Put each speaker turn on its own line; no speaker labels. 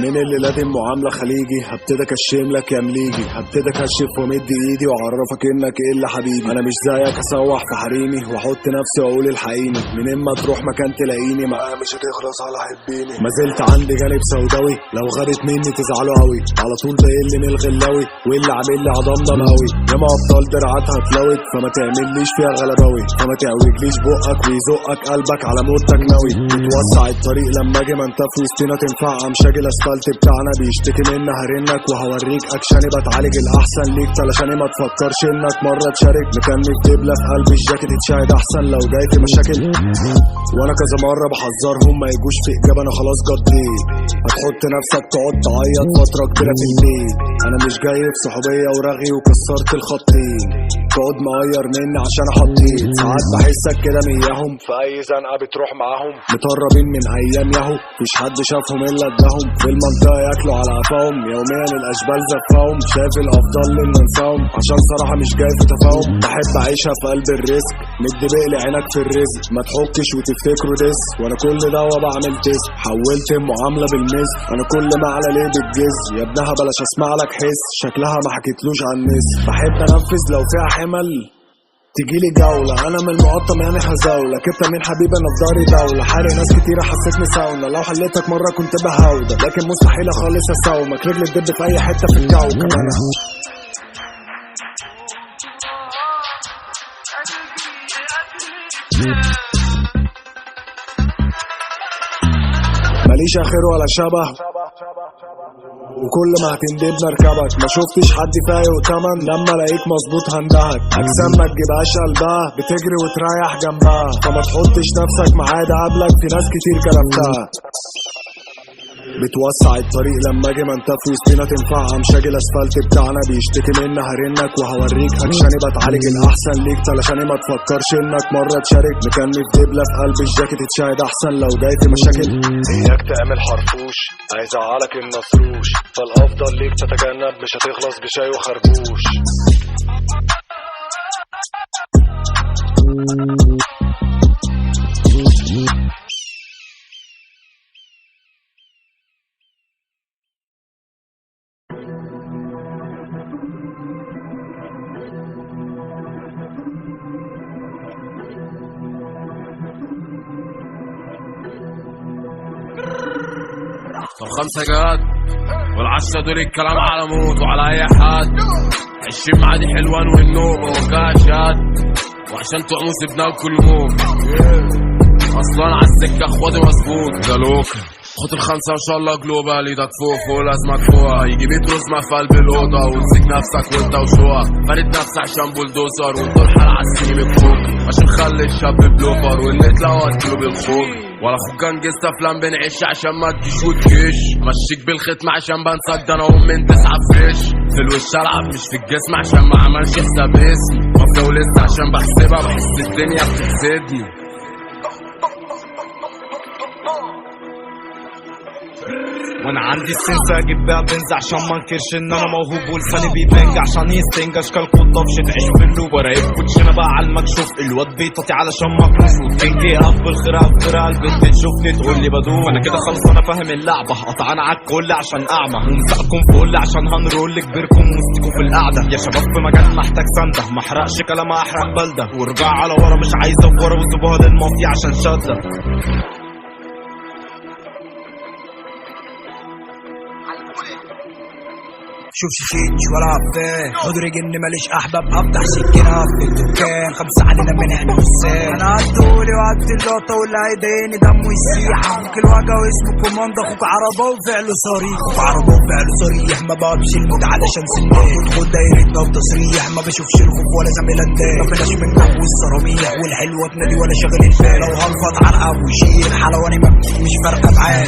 من اللي لازم معاملة خليجي، هبتدي اكشم لك يا مليجي، هبتدي اكشف وامد ايدي واعرفك انك ايه اللي حبيبي. انا مش زيك اسوح في حريمي واحط نفسي واقول الحقيني، منين ما تروح مكان تلاقيني معاه مش هتخلص على حبيني. ما زلت عندي جانب سوداوي، لو غابت مني تزعلوا قوي، على طول بقل من الغلاوي واللي عامل لي عضمضم قوي. ياما ابطال درعاتها اتلوت، فما تعمليش فيها غلباوي، فما تعوجليش بقك ويزقك قلبك على موتك ناوي. بتوسع الطريق لما اجي ما انت في وسطنا تنفع مشاكل الاسفلت بتاعنا بيشتكي مني هرنك وهوريك اكشني بتعالج الاحسن ليك تلاشاني ما تفكرش انك مره تشارك. مكمل دبله في قلب الجاكيت تشاهد احسن لو جاي في مشاكل، وانا كذا مره بحذرهم ما يجوش في اجابه انا خلاص جديت. هتحط نفسك تقعد تعيط فتره كبيره في البيت، انا مش جاي في صحوبيه ورغي وكسرت الخطين تقعد مغير مني عشان احطيت. ساعات بحسك كده مياهم في اي زنقه بتروح معاهم، مطربين من ايام ياهو مفيش حد شافهم الا اداهم، في المنطقه ياكلوا على قفاهم يوميا الاشبال زفاهم. شايف الافضل ان ننساهم عشان صراحه مش جاي في تفاهم. بحب اعيشها في قلب الرزق، مد بقلي عينك في الرزق، ما تحكش وتفتكروا دس، وانا كل ده بعمل تس. حولت المعامله بالمثل، انا كل ما على ليه بتجز يا ابنها بلاش اسمع لك حس، شكلها ما حكيتلوش عن الناس. بحب انفذ لو فيها حمل تجيلي جولة، انا من المقطم يعني هزاولة، كنت من حبيبي انا في داري دولة، حارق ناس كتيرة حسيتني ساونا، لو حليتك مرة كنت بهودة لكن مستحيل خالص اساومك، رجلي تدب في اي حتة في الكوكب. انا ماليش اخر ولا شبه، وكل ما هتندب نركبك، ما شفتش حد فايق تمن لما الاقيك مظبوط هندهك. اجسام ما تجيبهاش قلبها بتجري وتريح جنبها، فما تحطش نفسك معايا قبلك في ناس كتير كرفتها. بتوسع الطريق لما اجي ما انت في وسطنا تنفع مشاكل الاسفلت بتاعنا بيشتكي مني هرنك وهوريك اكشني بتعالج الاحسن ليك تلاشاني ما تفكرش انك مره تشارك. مكمل دبله في قلب الجاكيت تشاهد احسن لو جاي في مشاكل، اياك تعمل حرفوش هيزعلك النصروش، فالافضل ليك تتجنب مش هتخلص بشاي وخربوش.
طب 5 جاد والعشرة دول الكلام على موت وعلى اي حد، 20 معادي حلوان والنوم وكاشات، وعشان تقمص بناكل موت اصلا عالسكة اخواتي مظبوط جالوك. خد ال5 ان شاء الله جلوبال ايدك فوق فوق لازمك فوقها، يجي 100 رزمة في قلب الاوضة وتسيب نفسك وانت وشوها، فارد نفسك عشان بولدوزر وطول حال عالسيم بفوق عشان خلي الشاب بلوفر والنت لو هتجيله بالخوج، ولا اخوك جنجست افلام بنعيش عشان ما تجيش وتكش، مشيك بالختم عشان بنساك ده انا من 9 فريش، في الوش العب مش في الجسم عشان ما عملش حساب اسمي، مافيا ولسه عشان بحسبها بحس الدنيا بتحسدني.
وانا عندي السنسة اجيب بيها بنز عشان ما انكرش ان انا موهوب، ولساني بيبنج عشان يستنج اشكال قطافش تعيش في اللوب، ورايب كوتشينه بقى على المكشوف، الواد بيطاطي علشان مكروش، وتنج يقف بالخيرها بخيرها، البنت تشوفني تقول لي بدوب، انا كده خلص انا فاهم اللعبه، قطعان عالكل عشان اعمى، ومسقكم فل عشان هنرول كبيركم وسطكم في القعده، يا شباب في مجال محتاج سنده، ما احرقش كلام احرق بلده، وارجع على ورا مش عايزه ورا وسيبوها للمافيا عشان شاده.
شوف شيش ولا عفان خضري جن ماليش احباب افتح سكينه في الدكان 5 علينا من هنا والسان، انا عدولي وعد اللقطه واللي هيضايقني دمه يسيح، اخوك الوجع واسمه كوماندو، اخوك عربه وفعله صريح، اخوك عربه وفعله صريح، ما بقفش الموت علشان سنان، خد دايرتنا وتصريح، ما بشوفش الخوف ولا زميل اندان، ما بلاش من جو الصراميح والحلوه تنادي ولا شغل البال، لو هنفض عرقه وشيل حلواني ما مش فارقه معاه.